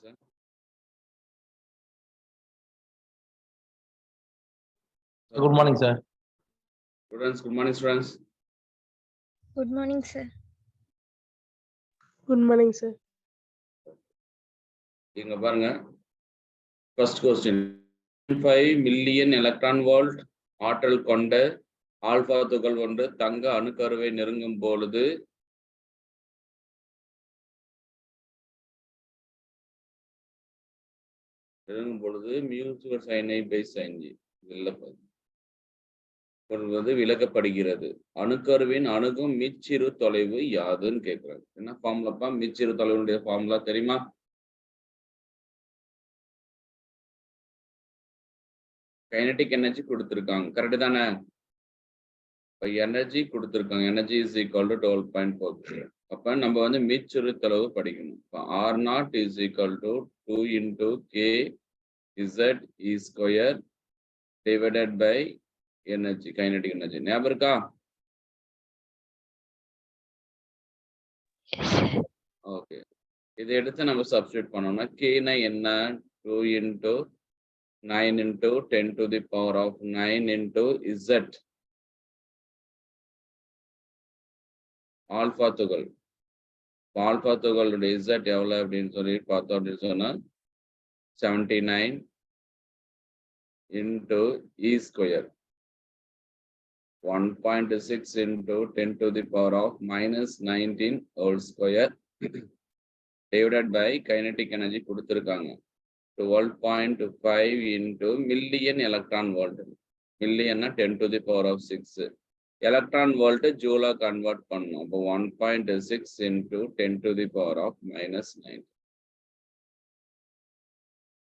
sir. Good morning, sir. Students, good morning, students. Good morning, sir. Good morning, sir. இங்க பாருங்க. First question. 5 million electron volt ஆற்றல் கொண்ட alpha துகள் ஒன்று தங்க அணுக்கருவை நெருங்கும் பொழுது மியூச்சுவல் சைனை பை சைன்ஜி விளக்கப்படுகிறது. அணுக்கருவின் அணுகும் மிச்சிறு தொலைவு யாதுன்னு கேட்கிறாங்க. என்ன ஃபார்முலாப்பா? மிச்சிறு தொலைவுடைய ஃபார்முலா தெரியுமா? கைனடிக் எனர்ஜி கொடுத்துருக்காங்க, கரெக்ட் தானே? எனர்ஜி கொடுத்துருக்காங்க, எனர்ஜி இஸ் ஈக்குவல் டு 12.4. அப்ப நம்ம வந்து மிச்சிறு தொலைவு படிக்கணும். R0 is equal to 2 into K Z E square divided by energy, kinetic energy. ஞாபகம் இருக்கா? ஓகே, இதை எடுத்து நம்ம சப்ஸ்டியூட் பண்ணோம்னா கேனா என்ன? 2 into 9 into 10 to the power of 9 into Z alpha துகள். ஆல்பா துகளுடைய Z எவ்வளவு அப்படின்னு சொல்லி பார்த்தோம் அப்படின்னு சொன்னா 79 into E square 1.6 into 10 to the power of minus 19 whole square divided by kinetic energy கொடுத்திருக்காங்க 12.5 into million electron volt. Million 10 to the power of 6. Electron volt joule convert பண்ணோம். அப்போ 1.6 into 10 to the power of minus 9.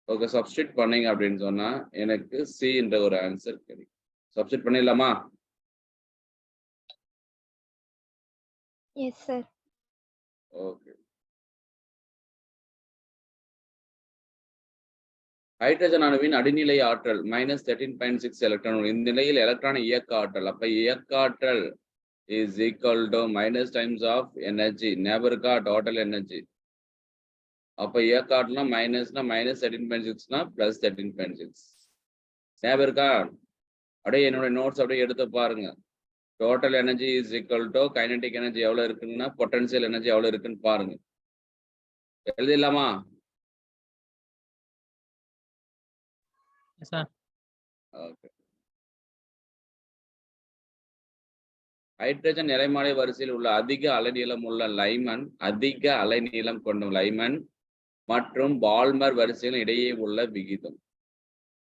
Okay, substitute பண்ணீங்க அப்படின்னு சொன்னா எனக்கு C என்ற ஒரு answer கிடைக்கும். சப்ஸ்டிட் பண்ணிடலாமா? Yes, sir. ஓகே. ஹைட்ரஜன் அணுவின் அடிநிலை ஆற்றல் -13.6 எலக்ட்ரான். இந்த நிலையில் எலக்ட்ரான் இயக்க ஆற்றல். அப்ப இயக்க ஆற்றல் is equal to minus times of energy. ஞாபகம் இருக்கா? Total energy. அப்ப இயக்க ஆற்றல்னா மைனஸ்னா -13.6னா +13.6. ஞாபகம் இருக்கா? அப்படியே என்னோட நோட்ஸ் அப்படியே எடுத்து பாருங்க. Total energy is equal to kinetic energy எவ்வளவு இருக்குன்னா பொட்டன்சியல் எனர்ஜி எவ்வளவு இருக்குன்னு பாருங்க. எழுதிடலாமா? Yes, sir. ஓகே. ஹைட்ரஜன் நிலைமாலை வரிசையில் உள்ள அதிக அலைநீளம் உள்ள லைமன், அதிக அலைநீளம் கொண்ட லைமன் மற்றும் பால்மர் வரிசையில் இடையே உள்ள விகிதம்.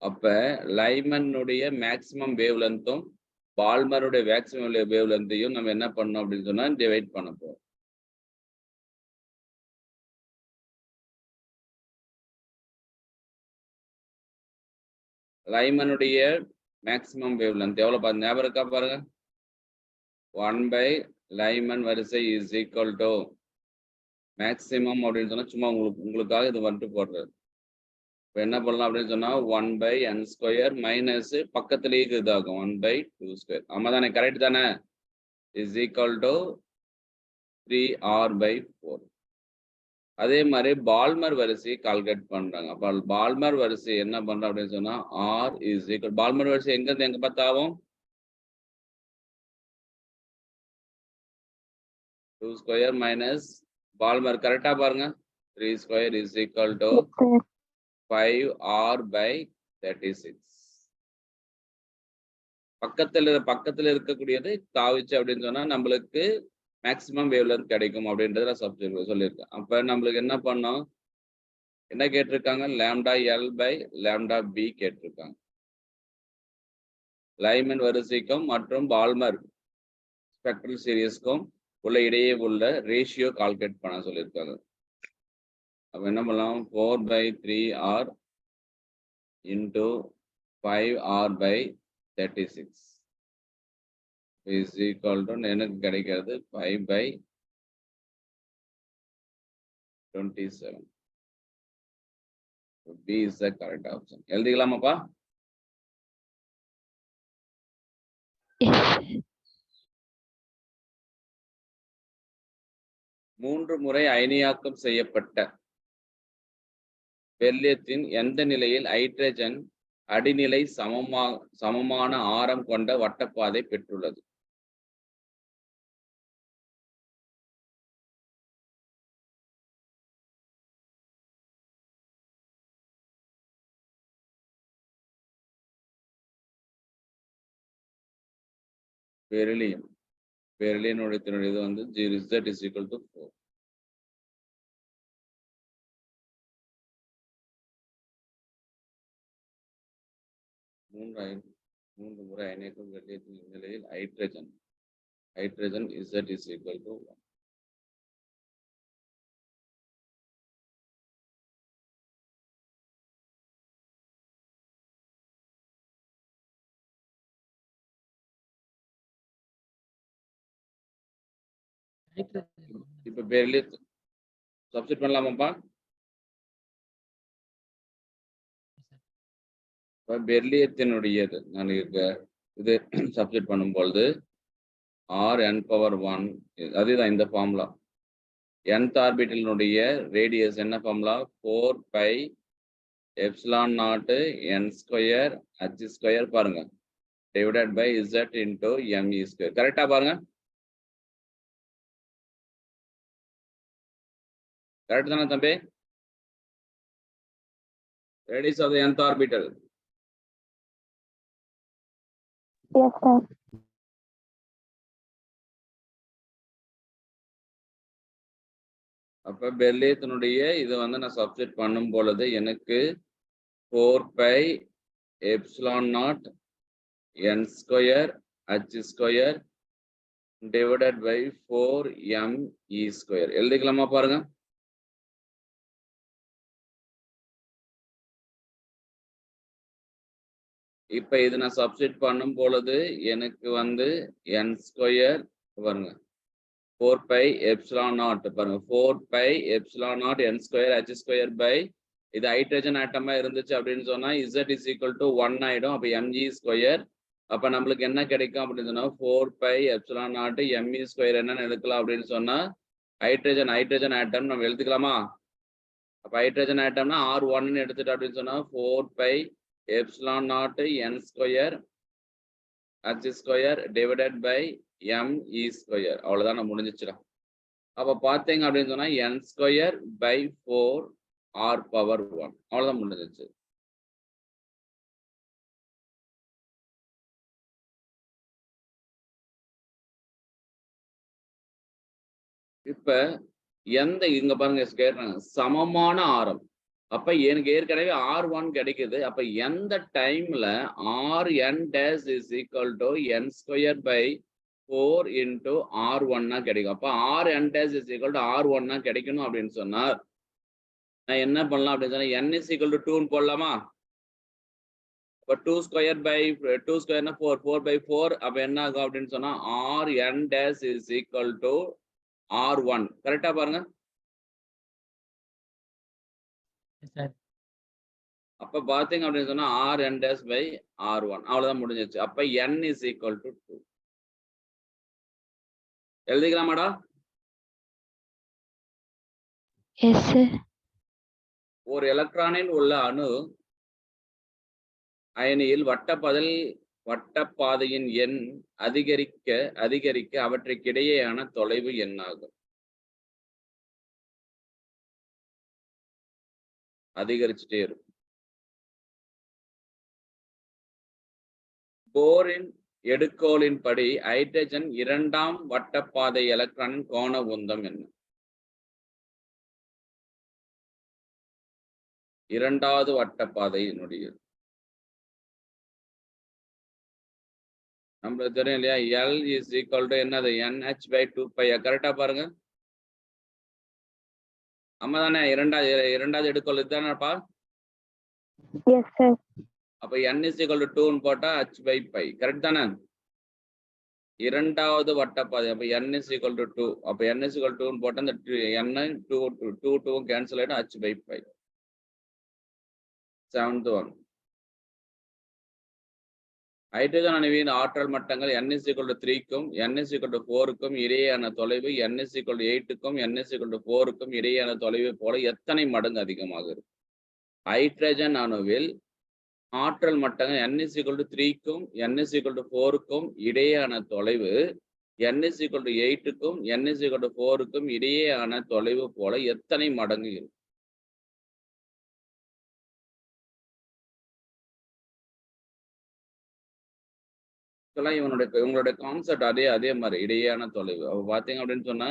அப்ப லைமனுடைய மேக்சிமம் வேவ் லென்த்தும் பால்மருடைய மேக்சிமம் வேவ் லென்த்தையும் நம்ம என்ன பண்ணோம் அப்படின்னு சொன்னா டிவைட் பண்ண போறோம். லைமனுடைய மேக்சிமம் வேவ் லென்த் எவ்வளவு பாருங்க, ஞாபகம் இருக்கா பாருங்க. 1 by லைமன் வரிசை இஸ் ஈக்குவல் டு மேக்சிமம் அப்படின்னு சொன்னா சும்மா உங்களுக்காக இது வந்துட்டு போடுறது. இப்போ என்ன பண்ணலாம் அப்படின்னு சொன்னா 1 by n ஸ்கொயர் மைனஸ் பக்கத்துலேயே இதாகும் 1 by 2 ஸ்கொயர். ஆமா தானே? கரெக்ட் தானே? Is equal to 3r by 4. அதே மாதிரி பால்மர் வரிசையை கால்குலேட் பண்றாங்க. அப்ப பால்மர் வரிசை என்ன பண்றோம் அப்படின்னு சொன்னா r இஸ் ஈக்குவல், பால்மர் வரிசை எங்க இருந்து எங்க பார்த்தாவும் 2 ஸ்கொயர் மைனஸ் பால்மர், கரெக்டா பாருங்க 3 square is equal to 5r by 36. பக்கத்துல இருக்கக்கூடியது தாவிச்சு அப்படின்னு சொன்னா நம்மளுக்கு மேக்சிமம் வேவ் லென்த் கிடைக்கும் அப்படின்றத சப்ஸ்டிட் சொல்லியிருக்கேன். அப்ப நம்மளுக்கு என்ன பண்ணோம், என்ன கேட்டிருக்காங்க? Lambda L by lambda B கேட்டிருக்காங்க. லைமன் வரிசைக்கும் மற்றும் பால்மர் ஸ்பெக்ட்ரல் சீரியஸ்க்கும் உள்ள இடையே உள்ள ரேஷியோ கால்குலேட் பண்ண சொல்லியிருக்காங்க. அப்ப என்ன பண்ணலாம்? 4 by 3r into 5r by 36 is equal to எனக்கு கிடைக்கிறது 5 by 27. B is the correct option. எழுதிக்கலாமாப்பா? மூன்று முறை அயனியாக்கம் செய்யப்பட்ட பெர்லியத்தின் எந்த நிலையில் ஹைட்ரஜன் அடிநிலை சமமான ஆரம் கொண்ட வட்டப்பாதை பெற்றுள்ளது? பெரிலியம். பெரிலியனுடைய இது வந்து Z is equal to 4. மூன்று முறை அயனிக்கும் பெர்லியத்தின் நிலையில் hydrogen Z is equal to 1. இப்ப பெர்லியத் சப்ஸ்டிட் பண்ணலாமாப்பா? பெர்லியத்தினுடையது நான் இது சப்ஸ்டிட் பண்ணும்பொழுது Rn⁴ அதுதான் இந்த ஃபார்முலா. nth ஆர்பிட்டலினுடைய ரேடியஸ் என்ன ஃபார்முலா? 4πε0 n² h² பாருங்க divided by z into me². கரெக்டா பாருங்க, கரெக்ட் தானே தம்பி? Radius of the nth orbital. Yes, sir. அப்ப பெர்லியத்தினுடைய இது வந்து நான் சப்ஸ்டிட் பண்ணும் பொழுது எனக்கு 4πε0 n² h² divided by 4me². எழுதிக்கலாமா பாருங்க? இப்ப இது நான் சப்ஸ்டிட் பண்ணும் பொழுது எனக்கு வந்து n² பாருங்க 4πε0 பாருங்க 4πε0 n² h² பை இது ஹைட்ரஜன் ஆட்டமா இருந்துச்சு அப்படின்னு சொன்னா Z is equal to 1 ஆயிடும். அப்ப mg². அப்ப நம்மளுக்கு என்ன கிடைக்கும் அப்படின்னு சொன்னா 4πε0 me² என்னன்னு எடுக்கலாம் அப்படின்னு சொன்னா ஹைட்ரஜன் ஆட்டம் நம்ம எழுதிக்கலாமா? அப்ப ஹைட்ரஜன் ஆட்டம்னா R1 எடுத்துட்டு அப்படின்னு சொன்னா 4πε0 n² h² divided by me². அவ்வளவுதான் நான் முடிஞ்சிச்சிடும். அப்ப பாத்தீங்க அப்படின்னு சொன்னா n² பை 4 R⁴1 அவ்வளவுதான் முடிஞ்சிச்சு. இப்ப இங்க பாருங்க கேட்றாங்க சமமான ஆரம். அப்ப எனக்கு ஏற்கனவே R1 கிடைக்குது. அப்ப எந்த டைம்ல Rn dash is equal to n² by 4 into R1 கிடைக்கும். அப்ப Rn dash is equal to R1 கிடைக்கணும் அப்படின்னு சொன்னா நான் என்ன பண்ணலாம் அப்படின்னு சொன்னா n is equal to 2 போடலாமா? அப்ப 2² by 2² 4 4 by 4 அப்ப என்ன ஆகும் அப்படின்னு சொன்னா Rn dash is equal to R1. கரெக்டா பாருங்க. அப்ப பாத்தீங்க அப்படின்னு சொன்னா Rn dash by R1 அவ்வளவுதான் முடிஞ்சிச்சு. அப்ப n is equal to 2 எழுதிக்கலாமாடா? Yes, sir. ஒரு எலக்ட்ரானில் உள்ள அணு அயனியில் வட்டப்பாதையின் எண் அதிகரிக்க அவற்றுக்கிடையேயான தொலைவு என்னாகும்? அதிகரிச்சுட்டே இருக்கும். போரின் எடுகோலின் படி ஹைட்ரஜன் இரண்டாம் வட்டப்பாதை எலக்ட்ரானின் கோண உந்தம் என்ன? இரண்டாவது வட்டப்பாதையினுடைய நம்மளுக்கு தெரியும் இல்லையா? L is equal to என்னது? NH by 2π. கரெக்டா பாருங்க. ஆமா தானே? இரண்டாவது எடுக்கோல் இதுதானப்பா? Yes, sir. அப்ப n is equal to 2 போட்டா h by π. கரெக்ட் தானே? இரண்டாவது வட்டப்பாதை. அப்ப n is equal to 2. அப்ப n is equal to 2 போட்டா இந்த n 2 கேன்சல் ஆயிடும். h by π. 7th one. Hydrogen அணுவின் ஆற்றல் மட்டங்கள் n is equal to 3க்கும் n is equal to 4க்கும் இடையேயான தொலைவு n is equal to 8க்கும் n is equal to 4க்கும் இடையேயான தொலைவை போல எத்தனை மடங்கு அதிகமாக இருக்கும்? ஹைட்ரஜன் அணுவில் ஆற்றல் மட்டங்கள் n=3க்கும் n=4க்கும் இடையேயான தொலைவு n=8க்கும் n=4க்கும் இடையேயான தொலைவு போல எத்தனை மடங்கு இருக்கும்? இவங்களுடைய கான்செப்ட் அதே மாதிரி இடையேயான தொலைவு. அப்ப பாத்தீங்க அப்படின்னு சொன்னா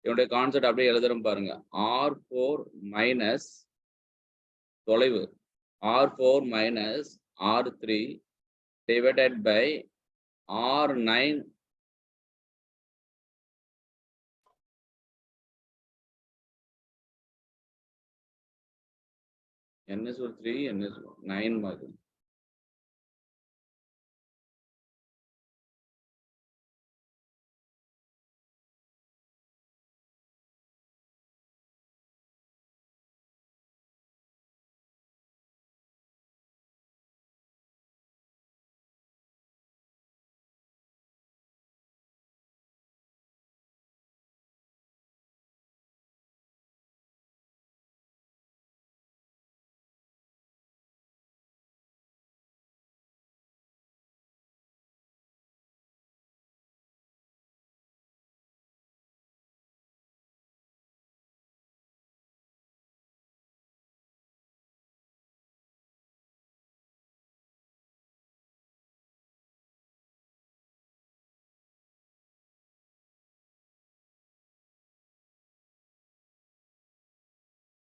இவனுடைய கான்செப்ட் அப்படியே எழுதுறோம் பாருங்க. R4 மைனஸ் தொலைவு R4 minus R3 divided by R9 NS3 NS9 மாதிரி.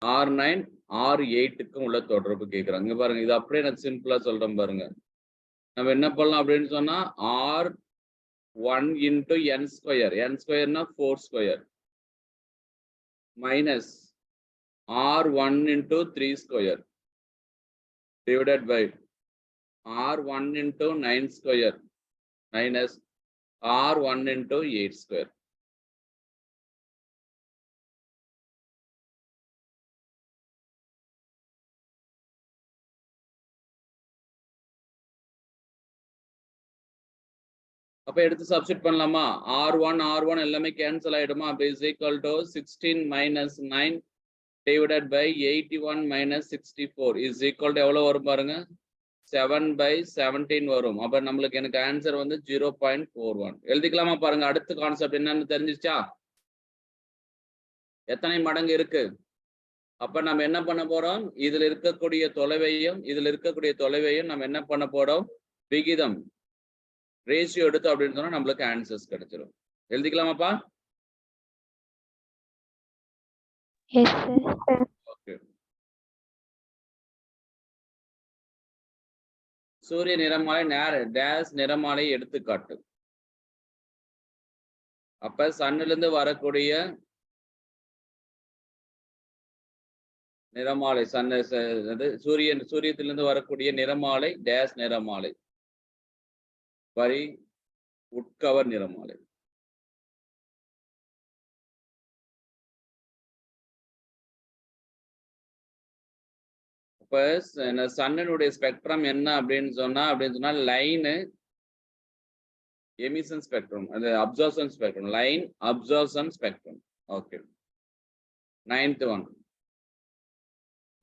R9 R8க்கும் உள்ள தொடர்பு கேட்குறாங்க. இங்க பாருங்க, இது அப்படியே நான் சிம்பிளா சொல்றேன் பாருங்க. நம்ம என்ன பண்ணலாம் அப்படின்னு சொன்னா R1 into n square, n square-னா 4 square minus R1 into 3 square divided by R1 into 9 square minus R1 into 8 square. அப்ப எடுத்து சப்ஸ்டிட் பண்ணலாமா? R1 எல்லாமே கேன்சல் ஆயிடுமா? அப்ப is equal to 16 minus 9 divided by 81 minus 64 is equal to எவ்வளவு வரும் பாருங்க? 7/17 வரும். அப்ப நம்மளுக்கு எனக்கு ஆன்சர் வந்து 0.41. எழுதிக்கலாமா பாருங்க? அடுத்த கான்செப்ட் என்னன்னு தெரிஞ்சிச்சா? எத்தனை மடங்கு இருக்கு? அப்ப நம்ம என்ன பண்ண போறோம்? இதுல இருக்கக்கூடிய தொலைவையும் நம்ம என்ன பண்ண போறோம்? விகிதம் ரேஷியோ எடுத்து அப்படின்னு சொன்னா நம்மளுக்கு ஆன்சர்ஸ் கிடைச்சிடும். எழுதிக்கலாமாப்பா? ஓகே. சூரிய நிறமாலை டேஸ் நிறமாலை எடுத்துக்காட்டு. அப்ப சன்னிலிருந்து வரக்கூடிய நிறமாலை சூரியத்திலிருந்து வரக்கூடிய நிறமாலை டேஸ் நிறமாலை வரி உட்கவர் நிறமாலை. இப்ப சன்னுடைய ஸ்பெக்ட்ரம் என்ன அப்படின்னு சொன்னா லைனு எமிஷன் ஸ்பெக்ட்ரம், அது absorption spectrum, line absorption spectrum. Okay. 9th one.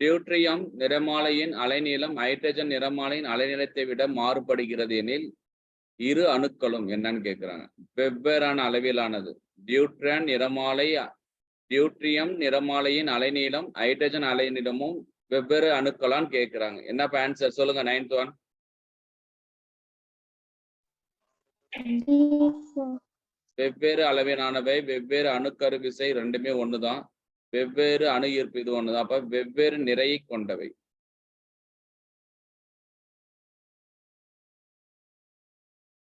Deuterium நிறமாலையின் அலைநீளம் ஹைட்ரஜன் நிறமாலையின் அலைநீளத்தை விட மாறுபடுகிறது எனில் இரு அணுக்களும் என்னன்னு கேட்கிறாங்க. வெவ்வேறான அளவிலானது. டியூட்ரியம் நிறமாலையின் அலைநீளம் ஹைட்ரஜன் அலைநீளமும் வெவ்வேறு அணுக்களான்னு கேட்கிறாங்க. என்ன ஆன்சர் சொல்லுங்க? 9th one. வெவ்வேறு அளவிலானவை, வெவ்வேறு அணுக்கரு விசை ரெண்டுமே ஒண்ணுதான். வெவ்வேறு அணு ஈர்ப்பு இது ஒண்ணுதான். அப்ப வெவ்வேறு நிறையை கொண்டவை.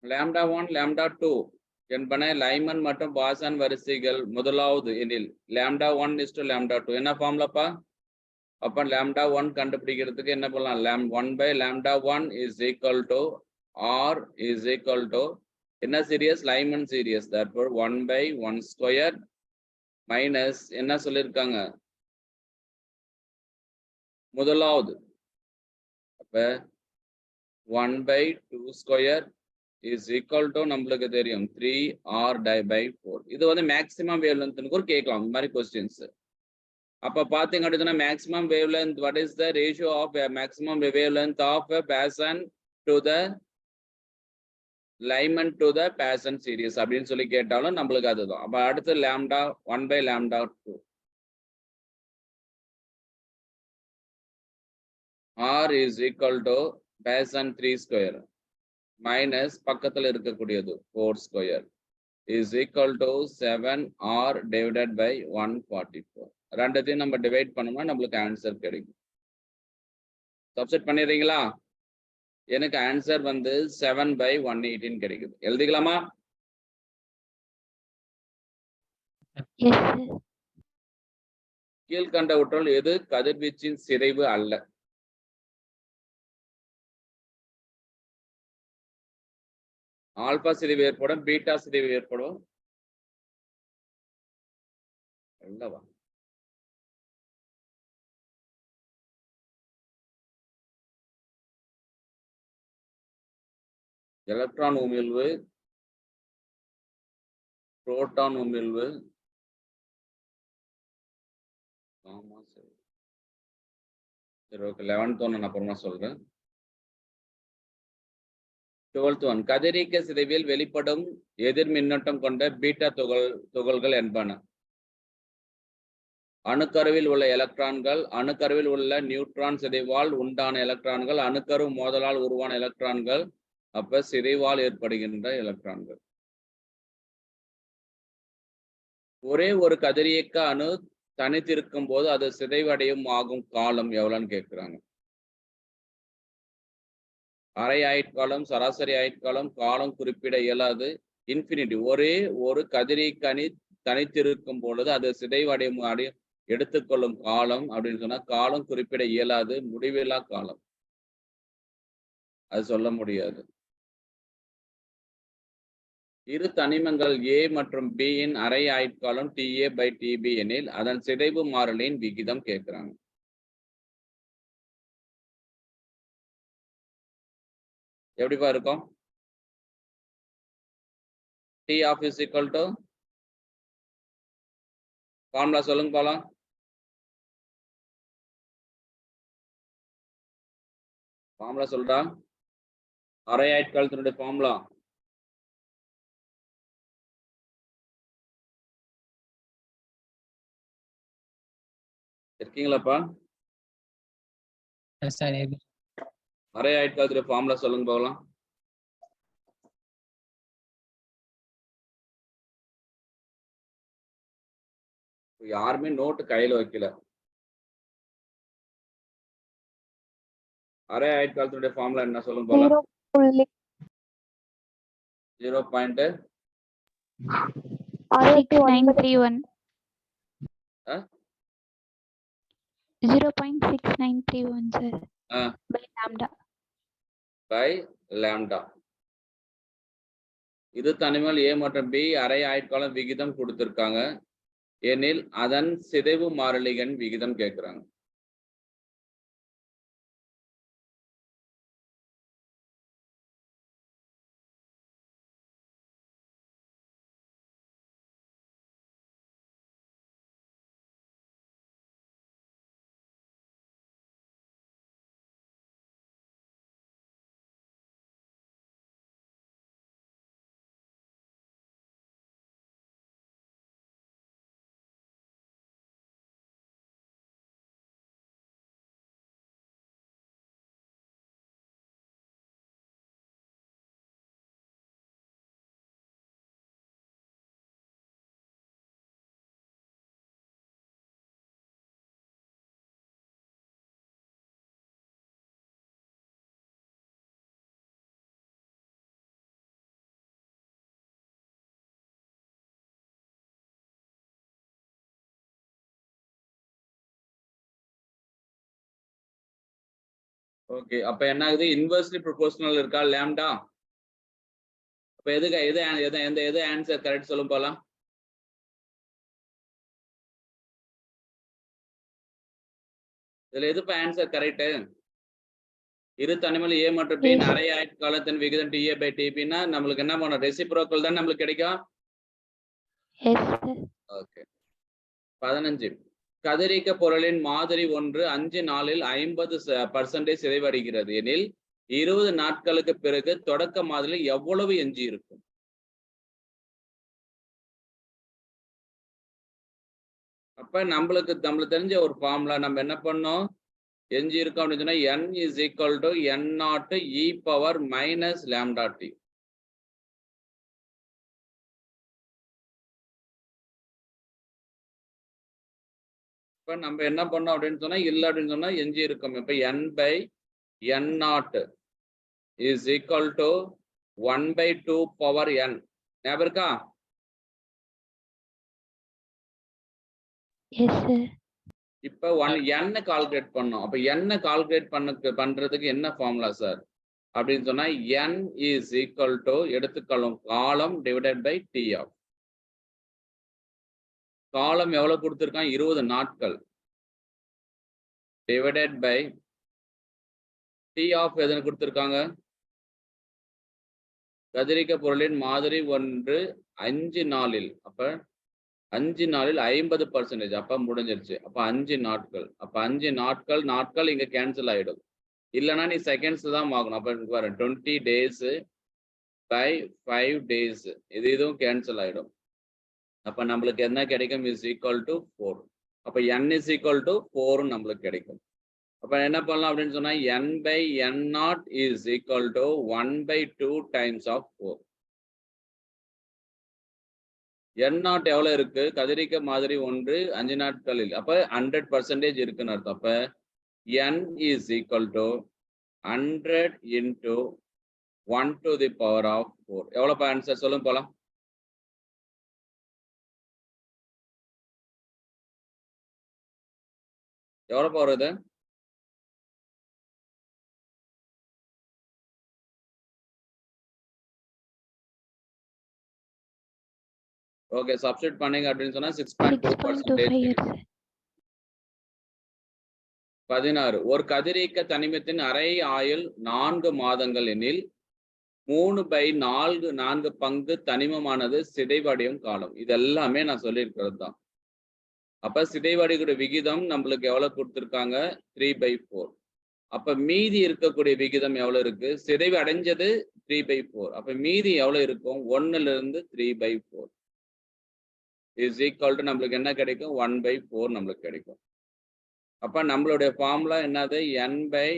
λ1 λ2 என்பன லைமன் மற்றும் பாசான் வரிசைகள் முதலாவது எனில் λ1 λ2 என்ன ஃபார்முலாப்பா? அப்ப λ1 கண்டுபிடிக்கிறதுக்கு என்ன பண்ணலாம்? 1/λ1 is equal to R is equal to என்ன series? Lyman series. therefore 1/1 square minus என்ன சொல்லியிருக்காங்க? முதலாவது. அப்ப 1/2 square is equal to நம்மளுக்கு தெரியும் 3R/4. இது வந்து மேக்ஸிமம் வேவ்லென்த்க்கு ஒரு கேட்கலாம் இந்த மாதிரி क्वेश्चंस. அப்ப பாத்தீங்க அப்படின்னா maximum wave length what is the ratio of maximum wave length of Paschen to the Lyman to the Paschen series அப்படின்னு சொல்லி கேட்டாலும் நம்மளுக்கு அதுதான். அப்ப அடுத்து lambda 1/λ2 r is equal to Paschen 3 square minus பக்கத்துல இருக்கக்கூடியது 4 square is equal to 7r divided by 144. ரெண்டத்தையும் நம்ம டிவைட் பண்ணோம்னா நம்மளுக்கு ஆன்சர் கிடைக்கும். சப்ஸ்டிட் பண்ணிடுறீங்களா? எனக்கு ஆன்சர் வந்து 7/118 கிடைக்குது. எழுதிக்கலாமா? Yes, sir. கீழ்கண்டவற்றுள் எது கதிர்வீச்சின் சிதைவு அல்ல? ஆல்பா சிதைவு ஏற்படும், பீட்டா சிதைவு ஏற்படும். அல்லவா? எலக்ட்ரான் உமிழ்வு, புரோட்டான் உமிழ்வு, ஆமா சரி. சரி ஓகே, 11th ஒன்று நான் அப்புறமா சொல்றேன். 12th ஒன், கதிரியக்க சிதைவில் வெளிப்படும் எதிர் மின்னோட்டம் கொண்ட பீட்டா துகள்கள் என்பன. அணுக்கருவில் உள்ள எலக்ட்ரான்கள், அணுக்கருவில் உள்ள நியூட்ரான் சிதைவால் உண்டான எலக்ட்ரான்கள், அணுக்கரு மோதலால் உருவான எலக்ட்ரான்கள், அப்ப சிதைவால் ஏற்படுகின்ற எலக்ட்ரான்கள். ஒரே ஒரு கதிரியக்க அணு தனித்திருக்கும் போது அது சிதைவடையும் ஆகும் காலம் எவ்வளவுன்னு கேட்கிறாங்க. அரை ஆயுட்காலம், சராசரி ஆயுட்காலம், காலம் குறிப்பிட இயலாது, இன்ஃபினிட்டி. ஒரே ஒரு கதிரியக்க அணி தனித்திருக்கும் பொழுது அது சிதைவடையும் எடுத்துக்கொள்ளும் காலம் அப்படின்னு சொன்னா காலம் குறிப்பிட இயலாது, முடிவில்லா காலம். அது சொல்ல முடியாது. இரு தனிமங்கள் A மற்றும் B இன் அரை ஆயுட்காலம் TA/TB எனில் அதன் சிதைவு மாறிலியின் விகிதம் கேட்கிறாங்க. எப்படிப்பா இருக்கும்? T of is equal to formula சொல்லுங்க போலாம். ஃபார்முலா சொல்றா? அரை ஆயுட்காலத்தினுடைய ஃபார்முலா இருக்கீங்களாப்பா? அரை ஆயுட்காலத்துடைய ஃபார்முலா சொல்லுங்க போகலாம். யாருமே நோட்டு கையில வைக்கல. அரை ஆயுட்காலத்தினுடைய ஃபார்முலா என்ன சொல்லுங்க போகலாம். 0.6931. 0.6931 sir. by lambda. இது தனிமல் A மற்றும் B அரை ஆயுட்காலம் விகிதம் கொடுத்திருக்காங்க எனில் அதன் சிதைவு மாறிலியின் விகிதம் கேட்கிறாங்க. ஓகே, அப்ப என்ன ஆகுது? இன்வெர்ஸ்லி ப்ரொபோர்ஷனல் இருக்கா லாம்டா? அப்ப எது ஆன்சர் கரெக்ட் சொல்லும் போலாம். இதுல எது ஆன்சர் கரெக்ட்? இரு தனிமல் A மற்றும் B அரை ஆயுட்காலத்தின் விகிதம் TA/TB நம்மளுக்கு என்ன பண்ணணும்? ரெசிப்ரோக்கல் தான் நம்மளுக்கு கிடைக்கும். ஓகே. 15 கதிரியக்க பொருளின் மாதிரி ஒன்று 5 நாளில் 50% சிதைவடைகிறது எனில் 20 நாட்களுக்கு பிறகு தொடக்க மாதிரி எவ்வளவு எஞ்சி இருக்கும்? அப்ப நம்மளுக்கு தெரிஞ்ச ஒரு ஃபார்முலா நம்ம என்ன பண்ணோம், எஞ்சி இருக்கும் அப்படின்னு சொன்னா n is equal to n0 e power minus lambda t. இப்ப நம்ம என்ன பண்ணோம் அப்படின்னு சொன்னா இல்ல அப்படின்னு சொன்னா எஞ்சி இருக்கும். இப்ப n by n0 is equal to 1/2 power n. ஞாபகம் இருக்கா? Yes, sir. இப்ப n கால்குலேட் பண்ணோம். அப்ப n கால்குலேட் பண்றதுக்கு என்ன ஃபார்முலா சார் அப்படின்னு சொன்னா n is equal to எடுத்துக்கொள்ளும் காலம் டிவைடட் பை t ஆஃப். காலம் எவ்வளவு கொடுத்திருக்கான்? 20 நாட்கள் டிவைடட் பை t ஆஃப் எதுன்னு கொடுத்திருக்காங்க? கதிரியக்க பொருளின் மாதிரி ஒன்று 5 நாளில், அப்ப 5 நாளில் 50%, அப்ப முடிஞ்சிருச்சு. அப்ப 5 நாட்கள், அப்ப 5 நாட்கள் இங்க கேன்சல் ஆயிடும். இல்லைன்னா நீ செகண்ட்ஸ் தான் வாங்கணும். அப்ப பாரு 20 days by 5 days, இதுவும் கேன்சல் ஆயிடும். அப்ப நம்மளுக்கு என்ன கிடைக்கும்? is equal to 4. அப்ப n is equal to 4 நம்மளுக்கு கிடைக்கும். அப்ப என்ன பண்ணலாம் அப்படின்னு சொன்னா n by n0 is equal to 1/2 times of 4. n0 எவ்வளவு இருக்கு? கதிரியக்க மாதிரி ஒன்று 5 நாட்களில், அப்ப 100% இருக்குன்னு அர்த்தம். அப்ப n is equal to 100 into 1 to the power of 4. எவ்வளவு ஆன்சர் சொல்லுங்க போலாம். எவ்வளவு பவர் இது? ஓகே, சப்ஸ்டிட் பண்ணீங்க அப்படின்னு சொன்னா 6.2%. 16. ஒரு கதிரியக்க தனிமத்தின் அரை ஆயுள் 4 மாதங்கள் எனில் 3/4 பங்கு தனிமமானது சிதைவடையும் காலம். இது எல்லாமே நான் சொல்லியிருக்கிறது தான். அப்ப சிதைவடைக்கூடிய விகிதம் நம்மளுக்கு எவ்வளவு கொடுத்திருக்காங்க? 3/4. அப்ப மீதி இருக்கக்கூடிய விகிதம் எவ்வளவு இருக்கு? சிதைவு அடைஞ்சது 3/4. அப்ப மீதி எவ்வளவு இருக்கும்? 1ல இருந்து 3/4 is equal to நம்மளுக்கு என்ன கிடைக்கும்? 1/4 நம்மளுக்கு கிடைக்கும். அப்ப நம்மளுடைய ஃபார்முலா என்னது? n by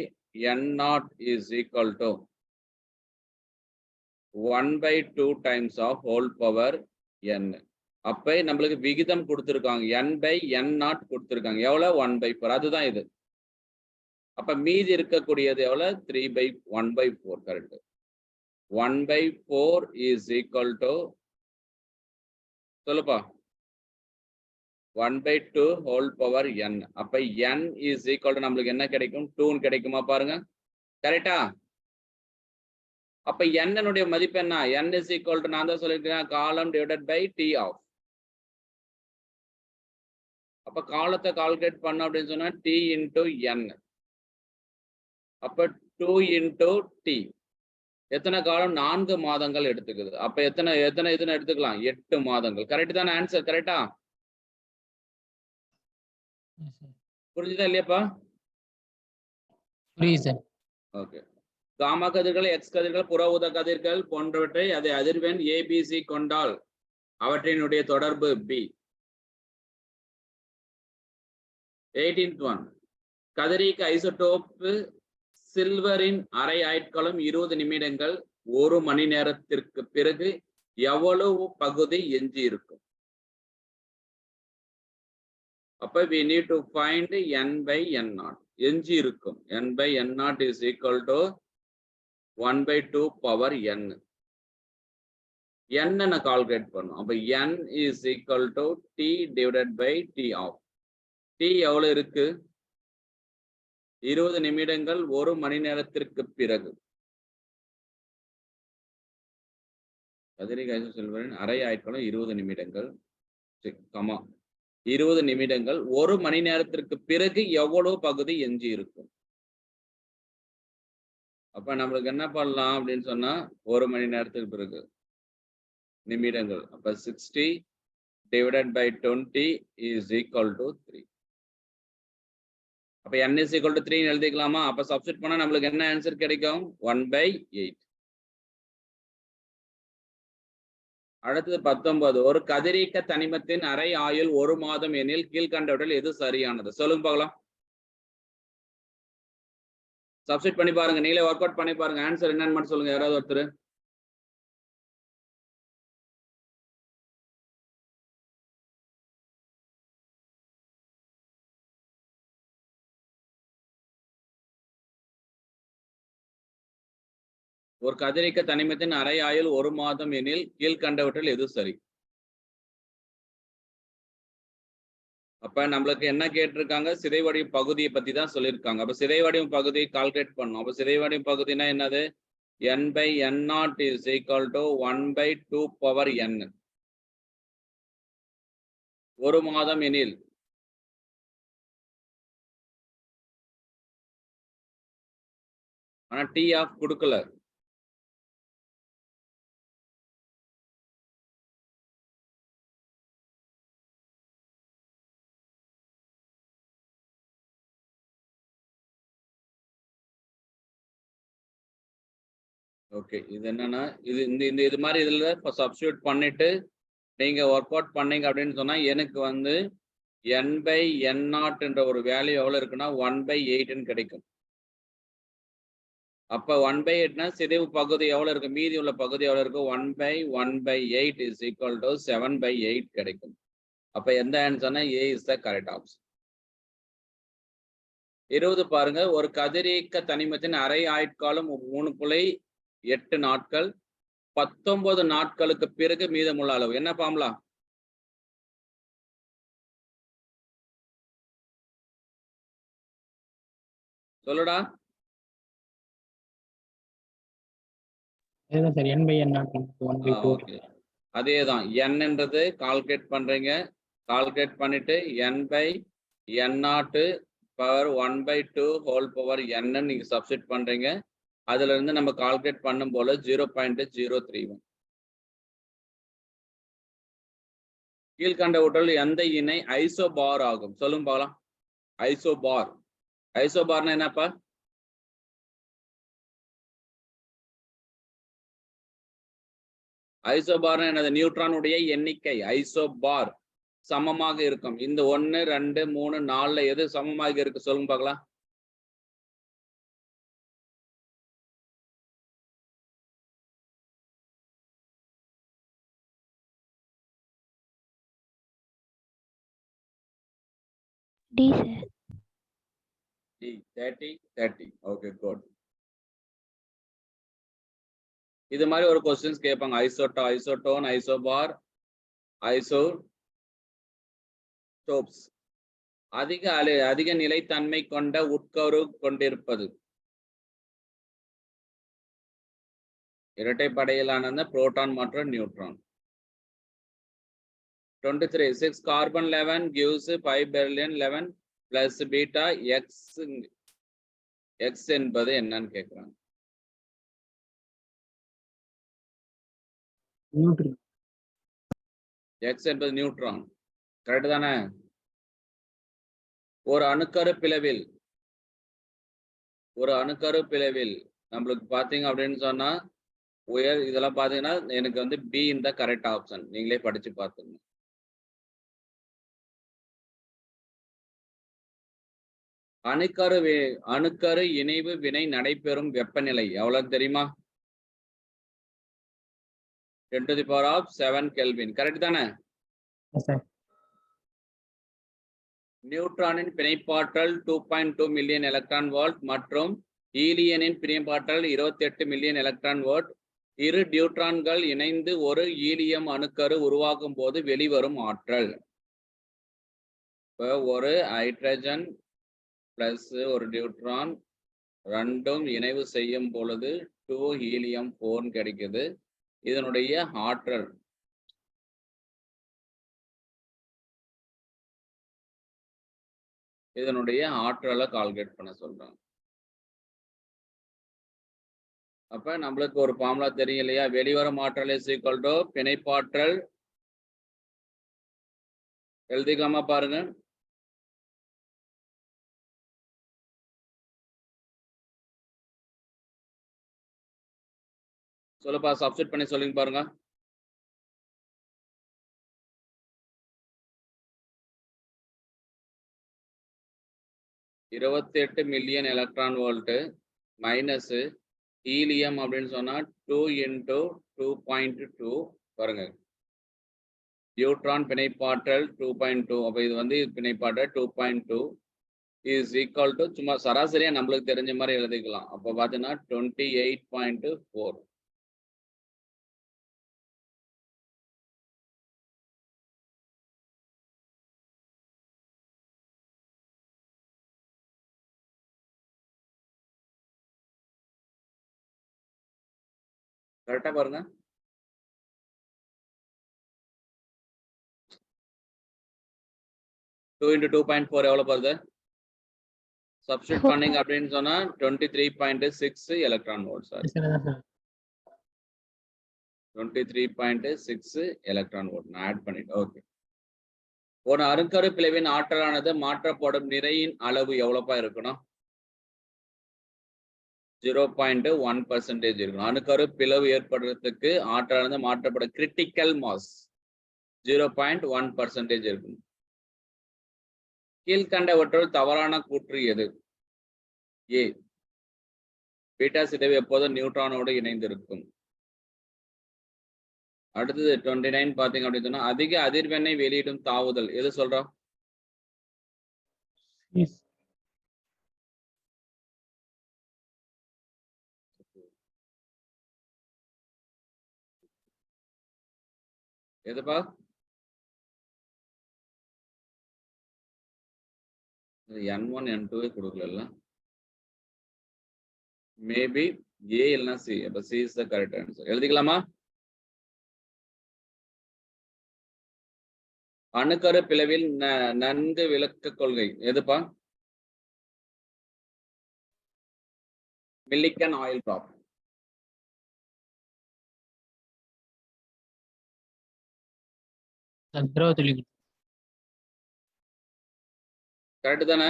n0 is equal to 1/2 times of whole power n. அப்ப நம்மளுக்கு விகிதம் கொடுத்திருக்காங்க, n by n0 கொடுத்திருக்காங்க. எவ்வளவு? 1/4. அதுதான் இது. அப்ப மீதி இருக்கக்கூடியது எவ்வளவு? 1/4. கரெக்ட். 1/4 is equal to சொல்லுப்பா 1/2 whole power n. அப்ப n is equal to நம்மளுக்கு என்ன கிடைக்கும்? 2 கிடைக்குமா பாருங்க. கரெக்டா? அப்ப n னுடைய மதிப்பு என்ன? n is equal to நான் தான் சொல்லிருக்கேன் காலம் டிவைடட் பை t ஆஃப். அப்ப காலத்தை கால்குலேட் பண்ண அப்படின்னு சொன்னா t into n. அப்ப 2 into t. எத்தனை காலம்? 4 மாதங்கள் எடுத்துக்குது. அப்ப எத்தனை இதுன்னு எடுத்துக்கலாம்? 8 மாதங்கள். கரெக்ட் தானே ஆன்சர்? கரெக்டா? புரிஞ்சுதா இல்லையாப்பா? புரியுது. ஓகே. காமா கதிர்கள், எக்ஸ் கதிர்கள், புற ஊதா கதிர்கள் போன்றவற்றை அதை அதிர்வெண் ஏபிசி கொண்டால் அவற்றினுடைய தொடர்பு பி. 18th one. கதிரியக்க ஐசோடோப்பு சில்வரின் அரை ஆயுட்காலம் 20 நிமிடங்கள், 1 மணி நேரத்திற்கு பிறகு எவ்வளவு பகுதி எஞ்சி இருக்கும்? அப்ப we need to find n by n0. எஞ்சி இருக்கும் n by n0 is equal to 1/2 power n. n ன கால்குலேட் பண்ணும். அப்ப n is equal to t divided by t off. t எவ்வளவு இருக்கு? 20 நிமிடங்கள், 1 மணி நேரத்திற்கு பிறகு. கதிரியக்க ஐசோடோப்பின் அரை ஆயுட்காலம் 20 நிமிடங்கள், 20 நிமிடங்கள், 1 மணி நேரத்திற்கு பிறகு எவ்வளவு பகுதி எஞ்சி இருக்கும்? அப்ப நம்மளுக்கு என்ன பண்ணலாம் அப்படின்னு சொன்னா 1 மணி நேரத்துக்கு பிறகு நிமிடங்கள். அப்ப 60 divided by 20 is equal to 3. அப்ப n is equal to 3 எழுதிக்கலாமா? அப்ப சப்ஸ்டிட் பண்ணா நம்மளுக்கு என்ன ஆன்சர் கிடைக்கும்? 1/8. அடுத்தது 19. ஒரு கதிரியக்க தனிமத்தின் அரை ஆயுள் 1 மாதம் எனில் கீழ்கண்டவற்றில் எது சரியானது? சொல்லுங்க பார்க்கலாம். சப்ஸ்டிட் பண்ணி பாருங்க, நீங்களே ஒர்க் அவுட் பண்ணி பாருங்க. ஆன்சர் என்னன்னு மட்டும் சொல்லுங்க யாராவது ஒருத்தர். ஒரு கதிரியக்க தனிமத்தின் அரை ஆயுள் 1 மாதம் எனில் கீழ்கண்டவற்றில் எது சரி? அப்ப நம்மளுக்கு என்ன கேட்டிருக்காங்க? சிதைவடிவ பகுதியை பத்தி தான் சொல்லியிருக்காங்க. அப்ப சிதைவடிவ பகுதியை கால்குலேட் பண்ணணும். அப்ப சிதைவடிவ பகுதினா என்னது? n/n0 is equal to 1/2 power n. 1 மாதம் எனில் ஆனா டி ஆஃப் கொடுக்கல. ஓகே, இது என்னன்னா இது இந்த இது மாதிரி இதுல சப்ஸ்டிட்யூட் பண்ணிட்டு நீங்க ஒர்க் அவுட் பண்ணீங்க அப்படின்னு சொன்னா எனக்கு வந்து n/n0 என்ற ஒரு வேல்யூ எவ்வளவு இருக்குன்னா 1/8 கிடைக்கும். அப்ப 1/8னா சிதைவு பகுதி எவ்வளவு இருக்கு? மீதி உள்ள பகுதி எவ்வளவு இருக்கு? 1/1/8 is equal to 7/8 கிடைக்கும். அப்ப எந்த ஆன்சர்னா A is the correct option. 20 பாருங்க. ஒரு கதிரியக்க தனிமத்தின் அரை ஆயுட்காலம் 3.8 நாட்கள் 19 நாட்களுக்கு பிறகு மீதமுள்ள அளவு என்ன ஃபார்முலா? சொல்லுடா. அதுதான் சார் n/n0 அதேதான். n என்றது கால்குலேட் பண்றீங்க. கால்குலேட் பண்ணிட்டு n/n0 power 1/2 whole power n நீங்க சப்ஸ்டிட் பண்றீங்க. அதுல இருந்து நம்ம கால்குலேட் பண்ணும் போல 0.031. கீழ்கண்டவற்றில் எந்த இணை ஐசோபார் ஆகும்? சொல்லுங்க பார்க்கலாம். ஐசோபார். ஐசோபார்னா என்னப்பா? ஐசோபார்னா என்னது? நியூட்ரானுடைய எண்ணிக்கை ஐசோபார் சமமாக இருக்கும். இந்த 1 2 3 4ல எது சமமாக இருக்கு? சொல்லுங்க பார்க்கலாம். D sir. D 30 30. Okay good. இது மாதிரி ஒரு क्वेश्चंस கேட்பாங்க. Isotone, isobar, isotopes. அதிக நிலைத்தன்மை கொண்ட உட்கரு கொண்டிருப்பது. இரட்டைப்படையிலான புரோட்டான் மற்றும் neutron. 23. 6 carbon 11 gives 5 beryllium 11 plus beta x என்பது என்னன்னு கேட்கிறாங்க. x என்பது நியூட்ரான். கரெக்ட் தானே? ஒரு அணுக்கரு பிளவில் நம்மளுக்கு பாத்தீங்க அப்படின்னு சொன்னா இதெல்லாம் பாத்தீங்கன்னா எனக்கு வந்து பி இந்த கரெக்ட் ஆப்ஷன். நீங்களே படிச்சு பார்த்துங்க. அணுக்கரு இணைவு வினை நடைபெறும் வெப்பநிலை எவ்வளவு தெரியுமா? 10⁻⁷ கெல்வின். கரெக்ட் தானே? நியூட்ரானின் பிணைப்பாற்றல் 2.2 மில்லியன் எலக்ட்ரான் வோல்ட் மற்றும் ஈலியனின் பிணைப்பாற்றல் 28 மில்லியன் எலக்ட்ரான் வோல்ட். இரு நியூட்ரான்கள் இணைந்து ஒரு ஈலியம் அணுக்கரு உருவாக்கும் போது வெளிவரும் ஆற்றல். ஒரு ஹைட்ரஜன் பிளஸ் ஒரு நியூட்ரான் ரெண்டும் இணைவு செய்யும் பொழுது 2 ஹீலியம் 4 கிடைக்குது. இதனுடைய ஆற்றல் ஆற்றலை கால்குலேட் பண்ண சொல்றாங்க. அப்ப நம்மளுக்கு ஒரு ஃபார்முலா தெரியும் இல்லையா? வெளிவரும் ஆற்றல் இஸ் ஈக்குவல் டு பிணைப்பாற்றல். எழுதிக்காம பாருங்க. சொல்லுப்பா, சப்ஸ்டிட் பண்ணி சொல்லுங்க பாருங்க. $28 million electron volt minus helium அப்படின்னு சொன்னா 2 × 2.2 பாருங்க. நியூட்ரான் பிணைப்பாற்றல் 2.2. அப்ப இது வந்து பிணைப்பாற்றல் 2.2 இஸ் ஈக்குவல் டு சும்மா சராசரியா நம்மளுக்கு தெரிஞ்ச மாதிரி எழுதிக்கலாம். அப்போ பார்த்தீங்கன்னா 28.4. கரெக்டா பாருங்க. டூ இன்டு 2.4 எவ்வளவு வருது? சப்ஸ்டிட் பண்ணீங்க அப்படின்னு சொன்னா 23.6 electron volt. Sorry, 23.6 electron volt நான் ஆட் பண்ணிட்டேன். ஓகே. ஒரு அணுக்கரு பிளவின் ஆற்றலானது மாற்றப்படும் நிறையின் அளவு எவ்வளவுப்பா இருக்கணும்? 0.1% இருக்கணும். அணுக்கரு பிளவு ஏற்படுறதுக்கு ஆற்றலானது மாற்றப்படும் கிரிட்டிக்கல் மாஸ் 0.1% இருக்கணும். கீழ்கண்டவற்றுள் தவறான கூற்று எது? ஏ, பீட்டா சிதைவு எப்போதும் நியூட்ரானோடு இணைந்திருக்கும். அடுத்தது 29 பாத்தீங்க அப்படின்னு சொன்னா அதிக அதிர்வெண்ணை வெளியிடும் தாவுதல் எது சொல்றோம்? எதுப்பா? N1 N2 கொடுக்கல. மேபி ஏ இல்லைன்னா சி. அப்ப C is the correct answer. எழுதிக்கலாமா? அணுக்கரு பிளவில் நன்கு விளக்க கொள்கை எதுப்பா? Millikan oil drop. கரெக்ட் தானே?